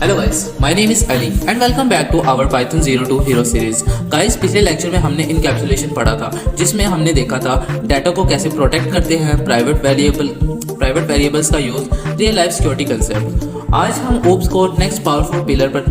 Hello guys, my name is Ali and welcome back to our Python 02 hero series. Guys, पिछले lecture में हमने encapsulation पढ़ा था, जिसमें हमने देखा था डाटा को कैसे प्रोटेक्ट करते हैं, प्राइवेट वेरिएबल्स का use, real life security concept. आज हम ओप्स को नेक्स्ट पावरफुल पिलर पर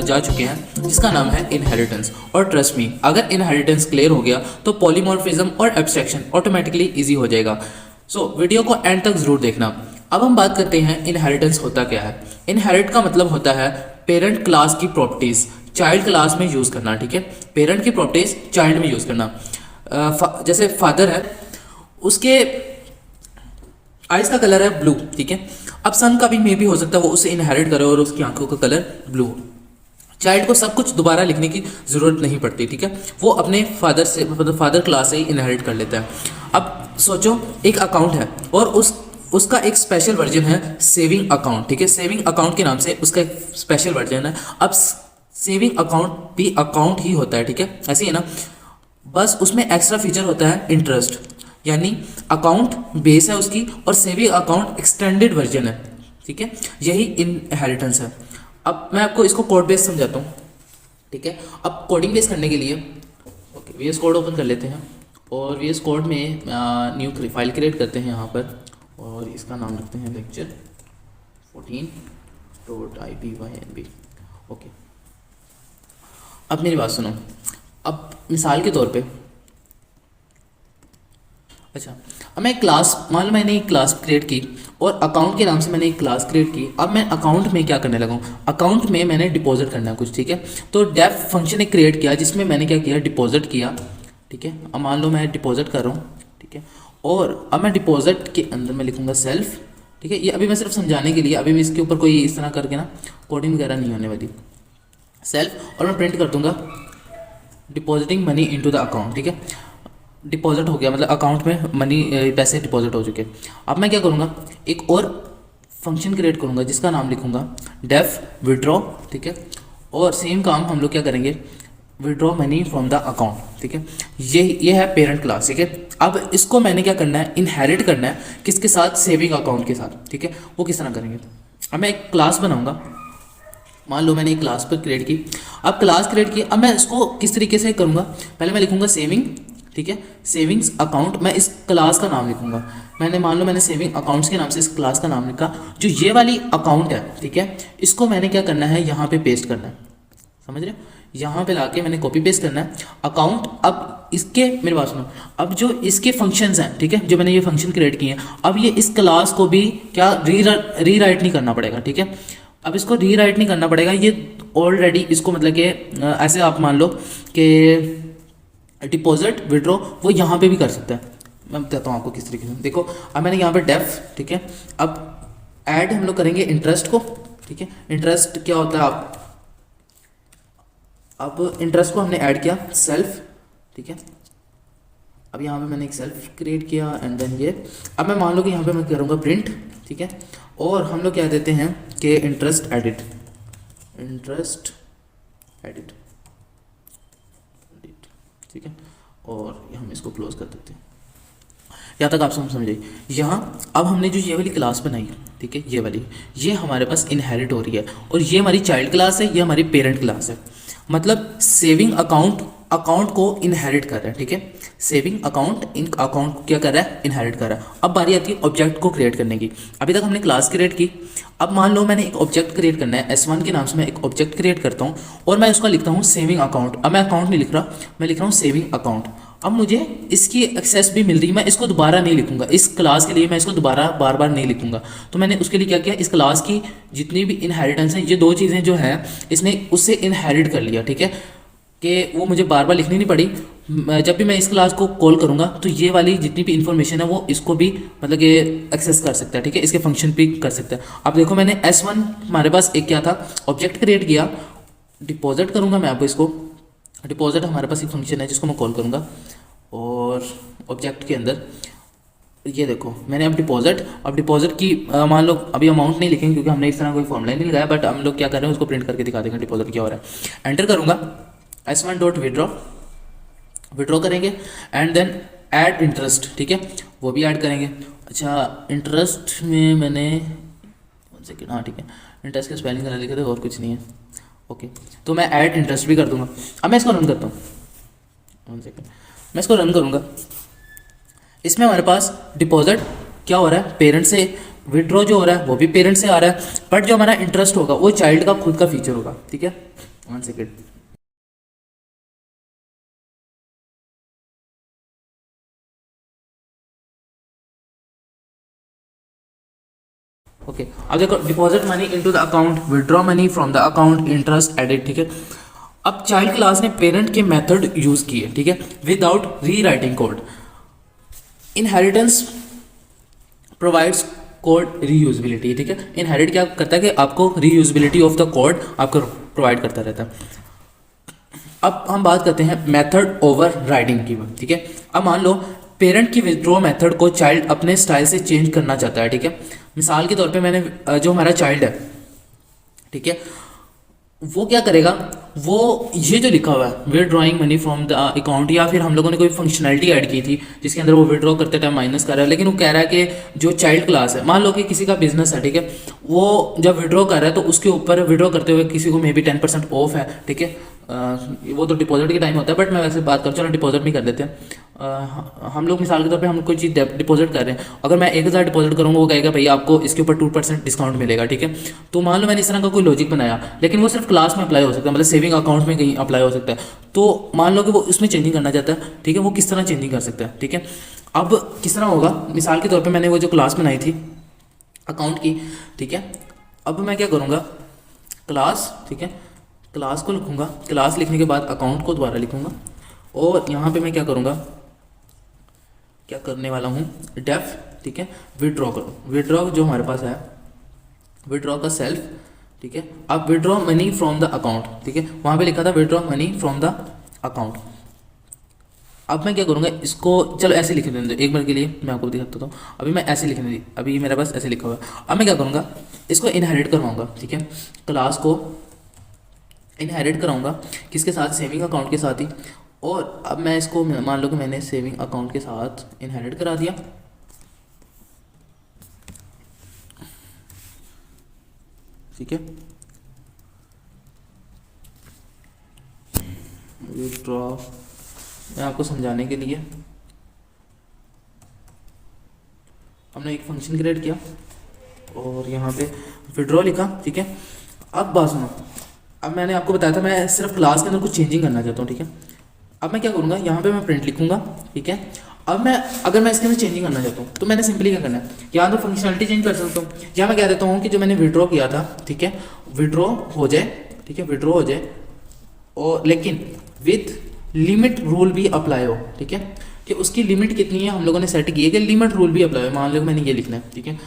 जा चुके हैं, जिसका नाम है इनहेरिटेंस। और ट्रस्ट मी, अगर इनहेरिटेंस क्लियर हो गया तो पॉलीमॉर्फिज्म और एब्स्ट्रैक्शन ऑटोमेटिकली ईजी हो जाएगा। सो वीडियो को एंड तक जरूर देखना। अब हम बात करते हैं इनहेरिटेंस होता क्या है। इनहेरिट का मतलब होता है पेरेंट क्लास की प्रॉपर्टीज चाइल्ड क्लास में यूज करना। ठीक है, पेरेंट की प्रॉपर्टीज चाइल्ड में यूज करना। जैसे फादर है, उसके आइज का कलर है ब्लू। ठीक है, अब सन का भी मे भी हो सकता है वो उसे इनहेरिट करे और उसकी आंखों का कलर ब्लू हो। चाइल्ड को सब कुछ दोबारा लिखने की जरूरत नहीं पड़ती। ठीक है, वो अपने फादर से मतलब फादर क्लास से ही इनहेरिट कर लेता है। अब सोचो, एक अकाउंट है और उसका एक स्पेशल वर्जन है सेविंग अकाउंट। ठीक है, सेविंग अकाउंट के नाम से उसका एक स्पेशल वर्जन है। अब सेविंग अकाउंट भी अकाउंट ही होता है। ठीक है, ऐसे ही है ना, बस उसमें एक्स्ट्रा फीचर होता है इंटरेस्ट, यानी अकाउंट बेस है उसकी और सेविंग अकाउंट एक्सटेंडेड वर्जन है। ठीक है, यही इनहेरिटेंस है। अब मैं आपको इसको कोड बेस समझाता हूँ। ठीक है, अब कोडिंग बेस करने के लिए VS कोड ओपन कर लेते हैं और VS कोड में न्यू फाइल क्रिएट करते हैं यहाँ पर, और इसका नाम रखते हैं लेक्चर 14.ipynb। ओके, अब मेरी बात सुनो। अब मिसाल के तौर पे, अच्छा, अब मैं क्लास, मान लो मैंने एक क्लास क्रिएट की और अकाउंट के नाम से मैंने एक क्लास क्रिएट की। अब मैं अकाउंट में क्या करने लगा हूँ, अकाउंट में मैंने डिपॉजिट करना है कुछ। ठीक है, तो डेफ फंक्शन एक क्रिएट किया जिसमें मैंने क्या किया, डिपॉजिट किया। ठीक है, अब मान लो मैं डिपॉजिट कर रहा हूँ। ठीक है, और अब मैं डिपॉजिट के अंदर मैं लिखूंगा सेल्फ। ठीक है, ये अभी मैं सिर्फ समझाने के लिए, अभी मैं इसके ऊपर कोई इस तरह करके ना कोडिंग वगैरह नहीं होने वाली। सेल्फ, और मैं प्रिंट कर दूंगा depositing money into the account. ठीक है, डिपॉजिट हो गया, मतलब अकाउंट में मनी पैसे डिपॉजिट हो चुके। अब मैं क्या करूँगा, एक और फंक्शन क्रिएट करूँगा जिसका नाम लिखूंगा डेफ विड्रॉ। ठीक है, और सेम काम हम लोग क्या करेंगे, withdraw money from the account. ठीक है, ये है पेरेंट क्लास। ठीक है, अब इसको मैंने क्या करना है, इनहेरिट करना है किसके साथ, सेविंग अकाउंट के साथ। ठीक है, वो किस तरह करेंगे, अब मैं एक क्लास बनाऊंगा। मान लो मैंने एक क्लास पर क्रिएट की। अब क्लास क्रिएट की, अब मैं इसको किस तरीके से करूंगा, पहले मैं लिखूंगा सेविंग। ठीक है, सेविंग्स अकाउंट, मैं इस क्लास का नाम लिखूंगा। मान लो मैंने सेविंग अकाउंट्स के नाम से इस क्लास का नाम लिखा। जो ये वाली अकाउंट है, ठीक है, इसको मैंने क्या करना है, यहाँ पे पेस्ट करना है। समझ रहे हो, यहाँ पे लाके मैंने कॉपी पेस्ट करना है अकाउंट। अब इसके, मेरी बात सुनो, अब जो इसके फंक्शंस हैं, ठीक है, जो मैंने ये फंक्शन क्रिएट किए हैं, अब ये इस क्लास को भी क्या रीराइट नहीं करना पड़ेगा। ठीक है, अब इसको रीराइट नहीं करना पड़ेगा, ये ऑलरेडी इसको मतलब कि ऐसे आप मान लो कि डिपॉजिट विड्रॉ वो यहाँ पे भी कर सकता है। मैं बताता हूँ आपको किस तरीके से। देखो, अब मैंने यहाँ पे डेफ, ठीक है, अब ऐड हम लोग करेंगे इंटरेस्ट को। ठीक है, इंटरेस्ट क्या होता है, अब इंटरेस्ट को हमने ऐड किया सेल्फ। ठीक है, अब यहाँ पे मैंने एक सेल्फ क्रिएट किया एंड देन ये, अब मैं मान लो कि यहाँ पे मैं करूँगा प्रिंट। ठीक है, और हम लोग क्या देते हैं कि इंटरेस्ट एडिट ठीक है, और हम इसको क्लोज कर देते हैं। यहाँ तक आप समझिए। यहाँ अब हमने जो ये वाली क्लास बनाई, ठीक है, ये वाली, ये हमारे पास इनहेरिट हो रही है और ये हमारी चाइल्ड क्लास है, ये हमारी पेरेंट क्लास है। मतलब सेविंग अकाउंट को इनहेरिट कर रहा है। ठीक है, सेविंग अकाउंट इन अकाउंट को क्या कर रहा है, इनहेरिट कर रहा है। अब बारी आती है ऑब्जेक्ट को क्रिएट करने की। अभी तक हमने क्लास क्रिएट की, अब मान लो मैंने एक ऑब्जेक्ट क्रिएट करना है, S1 के नाम से मैं एक ऑब्जेक्ट क्रिएट करता हूँ और मैं उसका लिखता हूँ सेविंग अकाउंट। अब मैं अकाउंट नहीं लिख रहा, मैं लिख रहा हूँ सेविंग अकाउंट। अब मुझे इसकी एक्सेस भी मिल रही है, मैं इसको दोबारा नहीं लिखूंगा, इस क्लास के लिए मैं इसको दोबारा बार बार नहीं लिखूंगा। तो मैंने उसके लिए क्या किया, इस क्लास की जितनी भी इनहेरिटेंस है, ये दो चीज़ें जो हैं इसने उससे इनहेरिट कर लिया। ठीक है, कि वो मुझे बार बार लिखनी नहीं पड़ी। जब भी मैं इस क्लास को कॉल करूँगा तो ये वाली जितनी भी इन्फॉर्मेशन है वो इसको भी मतलब कि एक्सेस कर सकता है। ठीक है, इसके फंक्शन भी कर सकता है। अब देखो, मैंने S1 हमारे पास एक क्या था, ऑब्जेक्ट क्रिएट किया, डिपॉजिट करूँगा मैं आपको इसको। डिपॉजिट हमारे पास एक फंक्शन है जिसको मैं कॉल करूँगा, और ऑब्जेक्ट के अंदर ये देखो मैंने अब डिपॉजिट की मान लो अभी अमाउंट नहीं लिखेंगे क्योंकि हमने इस तरह कोई फॉर्मूला नहीं लगाया, बट हम लोग क्या कर रहे हैं उसको प्रिंट करके दिखा देंगे डिपॉजिट क्या हो रहा है। एंटर करूँगा, S1 डॉट विड्रॉ करेंगे एंड देन ऐड इंटरेस्ट। ठीक है, वो भी ऐड करेंगे। अच्छा, इंटरेस्ट में मैंने 1 सेकेंड, हाँ ठीक है, इंटरेस्ट के स्पेलिंग गलत लिखे थे और कुछ नहीं है। ओके, तो मैं ऐड इंटरेस्ट भी कर दूंगा। अब मैं इसको रन करता हूँ, 1 सेकेंड, मैं इसको रन करूँगा। इसमें हमारे पास डिपॉजिट क्या हो रहा है, पेरेंट से, विड्रॉ जो हो रहा है वो भी पेरेंट से आ रहा है, बट जो हमारा इंटरेस्ट होगा वो चाइल्ड का खुद का फीचर होगा। ठीक है, 1 सेकेंड। ओके, अब देखो, deposit money into the account, withdraw money from the account, interest added. ठीक है, अब चाइल्ड क्लास ने पेरेंट के मेथड यूज किए, ठीक है, without rewriting code. Inheritance provides code reusability. ठीक है, इनहेरिट क्या करता है कि आपको रीयूजबिलिटी ऑफ द कोड आपको प्रोवाइड करता रहता है। अब हम बात करते हैं मेथड ओवर राइडिंग की। ठीक है, अब मान लो पेरेंट की विथड्रॉ मेथड को चाइल्ड अपने स्टाइल से चेंज करना चाहता है। ठीक है, मिसाल के तौर पे मैंने जो हमारा चाइल्ड है, ठीक है, वो क्या करेगा, वो ये जो लिखा हुआ है withdrawing money from the account, या फिर हम लोगों ने कोई फंक्शनैलिटी ऐड की थी जिसके अंदर वो विड्रॉ करते टाइम माइनस कर रहा है, लेकिन वो कह रहा है कि जो चाइल्ड क्लास है, मान लो कि किसी का बिजनेस है, ठीक है, वो जब विड्रॉ कर रहा है तो उसके ऊपर विड्रॉ करते हुए किसी को मे बी 10% ऑफ है। ठीक है, वो तो डिपॉजिट के टाइम होता है, बट मैं वैसे बात करूँ, चलो डिपॉजिट भी कर लेते हैं। हम लोग मिसाल के तौर पे हम कोई चीज़ डिपॉजिट कर रहे हैं, अगर मैं 1000 डिपॉजिट करूँगा, वो कहेगा भैया आपको इसके ऊपर 2% डिस्काउंट मिलेगा। ठीक है, तो मान लो मैंने इस तरह का कोई लॉजिक बनाया, लेकिन वो सिर्फ क्लास में अप्लाई हो सकता है, मतलब सेविंग अकाउंट में कहीं अप्लाई हो सकता है। तो मान लो कि वो उसमें चेंजिंग करना चाहता है, ठीक है, वो किस तरह चेंजिंग कर सकता है। ठीक है, अब किस तरह होगा, मिसाल के तौर पर मैंने वो जो क्लास बनाई थी अकाउंट की, ठीक है, अब मैं क्या करूँगा, क्लास, ठीक है, क्लास को लिखूँगा, क्लास लिखने के बाद अकाउंट को दोबारा लिखूँगा, और यहाँ पे मैं क्या करूँगा, क्या करने वाला हूँ, डेफ, ठीक है, विड्रॉ करो, विड्रॉ जो हमारे पास है, विड्रॉ का सेल्फ, ठीक है, अब withdraw money from the account, ठीक है, वहाँ पे लिखा था withdraw money from the account. अब मैं क्या करूँगा, इसको चलो ऐसे लिख देंगे, एक बार के लिए मैं आपको दिखाता हूँ। अभी मैं ऐसे लिखने दी, अभी मेरे पास ऐसे लिखा हुआ है। अब मैं क्या करूँगा, इसको इनहेरिट करवाऊँगा, ठीक है, क्लास को इनहेरिट कराऊँगा किसके साथ, सेविंग अकाउंट के साथ ही। और अब मैं इसको मान लो कि मैंने सेविंग अकाउंट के साथ इनहेरिट करा दिया, ठीक है, विड्रॉ, मैं आपको समझाने के लिए हमने एक फंक्शन क्रिएट किया और यहाँ पे विड्रॉ लिखा, ठीक है। अब बात सुनो, अब मैंने आपको बताया था मैं सिर्फ क्लास के अंदर कुछ चेंजिंग करना चाहता हूँ, ठीक है। अब मैं क्या करूँगा, यहाँ पे मैं प्रिंट लिखूँगा, ठीक है। अब मैं अगर मैं इसके अंदर चेंजिंग करना चाहता हूँ तो मैंने सिंपली क्या करना है, या तो फंक्शनलिटी चेंज कर सकता हूँ, या मैं कह देता हूँ कि जो मैंने विड्रॉ किया था, ठीक है, विड्रॉ हो जाए, ठीक है, विड्रॉ हो जाए, और लेकिन विथ लिमिट रूल भी अप्लाई हो, ठीक है, कि उसकी लिमिट कितनी है हम लोगों ने सेट की है कि लिमिट रूल भी अप्लाई हो। मान लो मैंने ये लिखना है, ठीक है।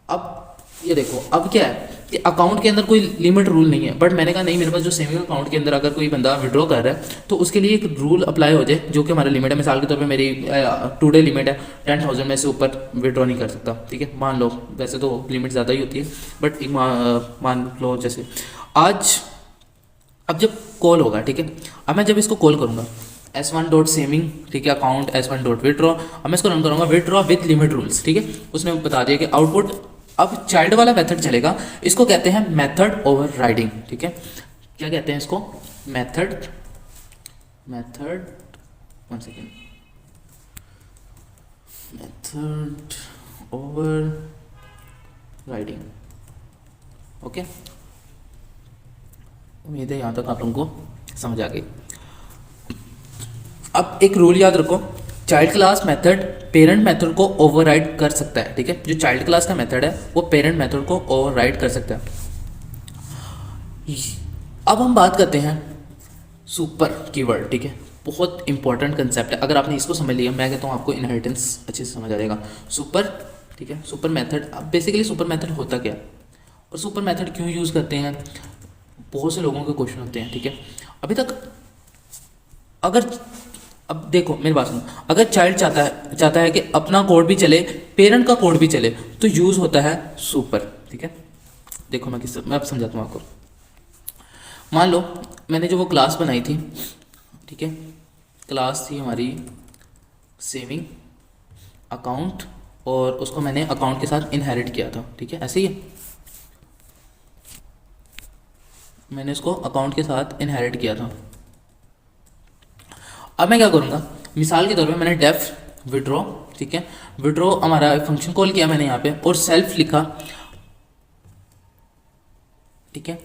अब ये देखो, अब क्या है कि अकाउंट के अंदर कोई लिमिट रूल नहीं है, बट मैंने कहा नहीं, मेरे पास जो सेविंग अकाउंट के अंदर अगर कोई बंदा विड्रॉ कर रहा है तो उसके लिए एक रूल अप्लाई हो जाए जो कि हमारा लिमिट है। मिसाल के तौर पे मेरी टुडे लिमिट है 10,000 में से ऊपर विड्रॉ नहीं कर सकता, ठीक है, मान लो, वैसे तो लिमिट ज़्यादा ही होती है, बट एक मान लो जैसे आज, अब जब कॉल होगा, ठीक है, अब मैं जब इसको कॉल करूँगा S1 डॉट सेविंग, ठीक है, अकाउंट S1 डॉट विड्रॉ, अब मैं इसको रन करूँगा विड्रॉ विथ लिमिट रूल्स, ठीक है, उसने बता दिया कि आउटपुट, अब चाइल्ड वाला मेथड चलेगा, इसको कहते हैं मेथड ओवर राइडिंग, ठीक है। क्या कहते हैं इसको, method, method, 1 second, method over riding, okay. उम्मीद है यहाँ तक आप लोगों को समझ आ गई। अब एक रूल याद रखो, child class method parent method को ओवरराइड कर सकता है, ठीक है, जो चाइल्ड क्लास का मेथड है वो पेरेंट मेथड को ओवरराइड कर सकता है। अब हम बात करते हैं सुपर कीवर्ड, ठीक है, बहुत इंपॉर्टेंट कंसेप्ट है। अगर आपने इसको समझ लिया, मैं कहता हूँ आपको इनहेरिटेंस अच्छे से समझ आ जाएगा। सुपर, ठीक है, सुपर मेथड, अब बेसिकली सुपर मेथड होता क्या है और सुपर मेथड क्यों यूज़ करते हैं, बहुत से लोगों के क्वेश्चन होते हैं, ठीक है। अभी तक अगर, अब देखो मेरी बात सुनो, अगर चाइल्ड चाहता है कि अपना कोड भी चले, पेरेंट का कोड भी चले, तो यूज़ होता है सुपर, ठीक है। देखो मैं अब समझाता हूँ आपको। मान लो मैंने जो वो क्लास बनाई थी, ठीक है, क्लास थी हमारी सेविंग अकाउंट, और उसको मैंने अकाउंट के साथ इनहेरिट किया था, ठीक है, ऐसे ही है। मैंने इसको अकाउंट के साथ इनहेरिट किया था। अब मैं क्या करूँगा, मिसाल के तौर पे मैंने डेफ विड्रॉ, ठीक है, विड्रॉ हमारा फंक्शन कॉल किया मैंने यहाँ पे और सेल्फ लिखा, ठीक है।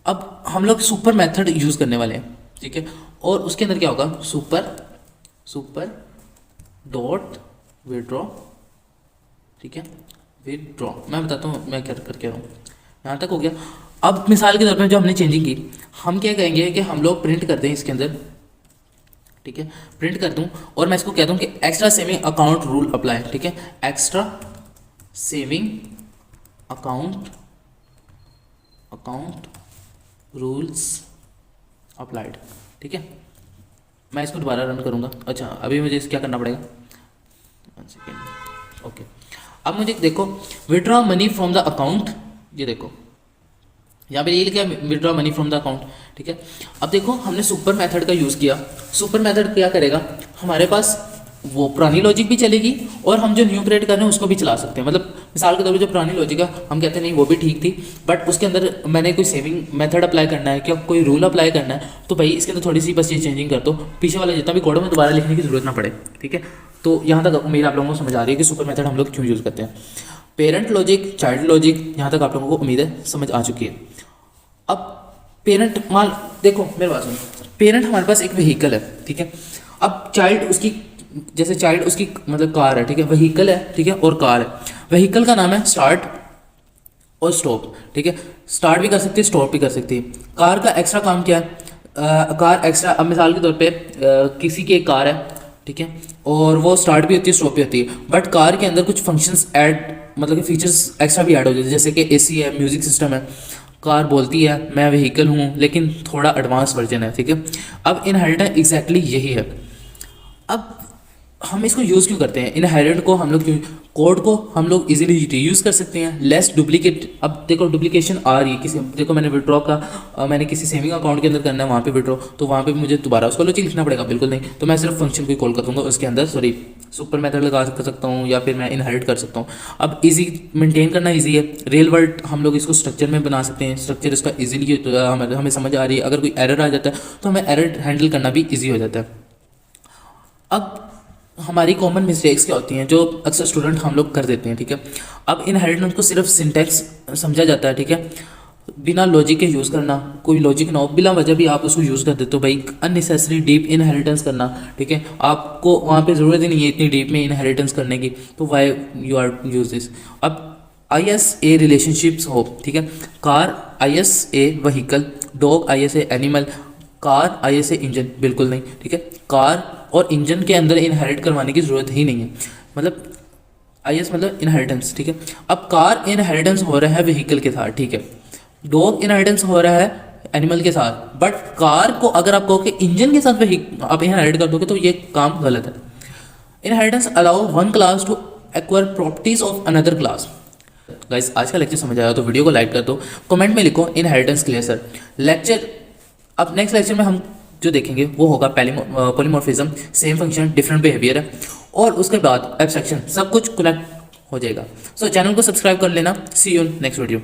अब हम लोग सुपर मेथड यूज़ करने वाले हैं, ठीक है, और उसके अंदर क्या होगा, सुपर डॉट विड्रॉ, ठीक है, विड्रॉ। मैं बताता हूँ मैं क्या करके रहा हूँ, यहाँ तक हो गया। अब मिसाल के तौर पे जो हमने चेंजिंग की, हम क्या कहेंगे कि हम लोग प्रिंट करते हैं इसके अंदर, ठीक है, प्रिंट कर दूं और मैं इसको कहता हूं कि extra saving account rule apply, ठीक है, extra saving account rules applied, ठीक है। मैं इसको दोबारा रन करूंगा। अच्छा, अभी मुझे क्या करना पड़ेगा, 1 सेकेंड, ओके। अब मुझे देखो withdraw money from the account, ये देखो यहाँ पे ये लिखा है withdraw money from the account, ठीक है। अब देखो हमने सुपर मेथड का यूज़ किया। सुपर मेथड क्या करेगा, हमारे पास वो पुरानी लॉजिक भी चलेगी और हम जो न्यू क्रिएट कर रहे हैं उसको भी चला सकते हैं। मतलब मिसाल के तौर पे जो पुरानी लॉजिक है हम कहते हैं नहीं वो भी ठीक थी, बट उसके अंदर मैंने कोई सेविंग मेथड अप्लाई करना है, क्या कोई रूल अप्लाई करना है, तो भाई इसके अंदर थोड़ी सी बस ये चेंजिंग कर दो, पीछे वाला जितना भी कोड में दोबारा लिखने की जरूरत ना पड़े, ठीक है। तो यहाँ तक उम्मीद आप लोगों को समझ आ रही है कि सुपर मेथड हम लोग क्यों यूज़ करते हैं। पेरेंट लॉजिक, चाइल्ड लॉजिक, यहाँ तक आप लोगों को उम्मीद है समझ आ चुकी है। अब पेरेंट मान देखो मेरे पास, पेरेंट हमारे पास एक व्हीकल है, ठीक है। अब चाइल्ड उसकी, जैसे चाइल्ड उसकी मतलब कार है, ठीक है, व्हीकल है, ठीक है, और कार है। व्हीकल का नाम है स्टार्ट और स्टॉप, ठीक है, स्टार्ट भी कर सकती है स्टॉप भी कर सकती है। कार का एक्स्ट्रा काम क्या है, कार एक्स्ट्रा, अब मिसाल के तौर पे किसी की एक कार है, ठीक है, और वो स्टार्ट भी होती है स्टॉप भी होती है, बट कार के अंदर कुछ फंक्शंस ऐड, मतलब कि फीचर्स एक्स्ट्रा भी ऐड हो जाते हैं, जैसे कि एसी है, म्यूजिक सिस्टम है। कार बोलती है मैं व्हीकल हूँ, लेकिन थोड़ा एडवांस वर्जन है, ठीक है। अब इनहेरिटेंस एग्जैक्टली यही है। अब हम इसको यूज़ क्यों करते हैं, इनहेरिट को हम लोग क्यों, कोड को हम लोग इजीली रीयूज़ कर सकते हैं, लेस डुप्लीकेट। अब देखो डुप्लीकेशन आ रही है किसी, देखो मैंने विड्रॉ का मैंने किसी सेविंग अकाउंट के अंदर करना है वहाँ पे विड्रॉ, तो वहाँ पे भी मुझे दोबारा उसको लॉजिक लिखना पड़ेगा, बिल्कुल नहीं। तो मैं सिर्फ फंक्शन को कॉल कर दूँगा उसके अंदर, सॉरी सुपर मेथड लगा सकता हूँ या फिर मैं इनहेरिट कर सकता हूँ। अब इजी मेंटेन करना इजी है, रियल वर्ल्ड हम लोग इसको स्ट्रक्चर में बना सकते हैं, स्ट्रक्चर इसका इजीली हमें समझ आ रही है। अगर कोई एरर आ जाता है तो हमें एरर हैंडल करना भी ईजी हो जाता है। अब हमारी कॉमन मिस्टेक्स क्या होती हैं जो अक्सर स्टूडेंट हम लोग कर देते हैं, ठीक है। अब इनहेरिटेंस को सिर्फ सिंटैक्स समझा जाता है, ठीक है, बिना लॉजिक के यूज़ करना, कोई लॉजिक ना हो, बिना वजह भी आप उसको यूज़ कर देते हो, भाई अननेसेसरी डीप इनहेरिटेंस करना, ठीक है, आपको वहाँ पे ज़रूरत ही नहीं है इतनी डीप में इनहेरिटेंस करने की, तो why you are use this. अब ISA रिलेशनशिप्स हो, ठीक है, car ISA vehicle, dog ISA animal, car ISA engine, बिल्कुल नहीं, ठीक है। कार और इंजन के अंदर इनहेरिट करवाने की ज़रूरत ही नहीं है, मतलब IS मतलब इनहेरिटेंस, ठीक है। अब कार इनहेरिटेंस हो रहा है व्हीकल के साथ, ठीक है, डॉग इनहेरिटेंस हो रहा है एनिमल के साथ, बट कार को अगर आप कहो कि इंजन के साथ आप इनहेरिट कर दोगे तो ये काम गलत है। Inheritance allow one class to acquire properties of another class. Guys आज का लेक्चर समझ आया तो वीडियो को लाइक कर दो, कमेंट में लिखो इनहेरिटेंस क्लियर सर। लेक्चर अब नेक्स्ट लेक्चर में हम जो देखेंगे वो होगा polymorphism, same function different behaviour है, और उसके बाद एब्स्ट्रैक्शन, सब कुछ कनेक्ट हो जाएगा। सो चैनल को सब्सक्राइब कर लेना। सी यू नेक्स्ट वीडियो।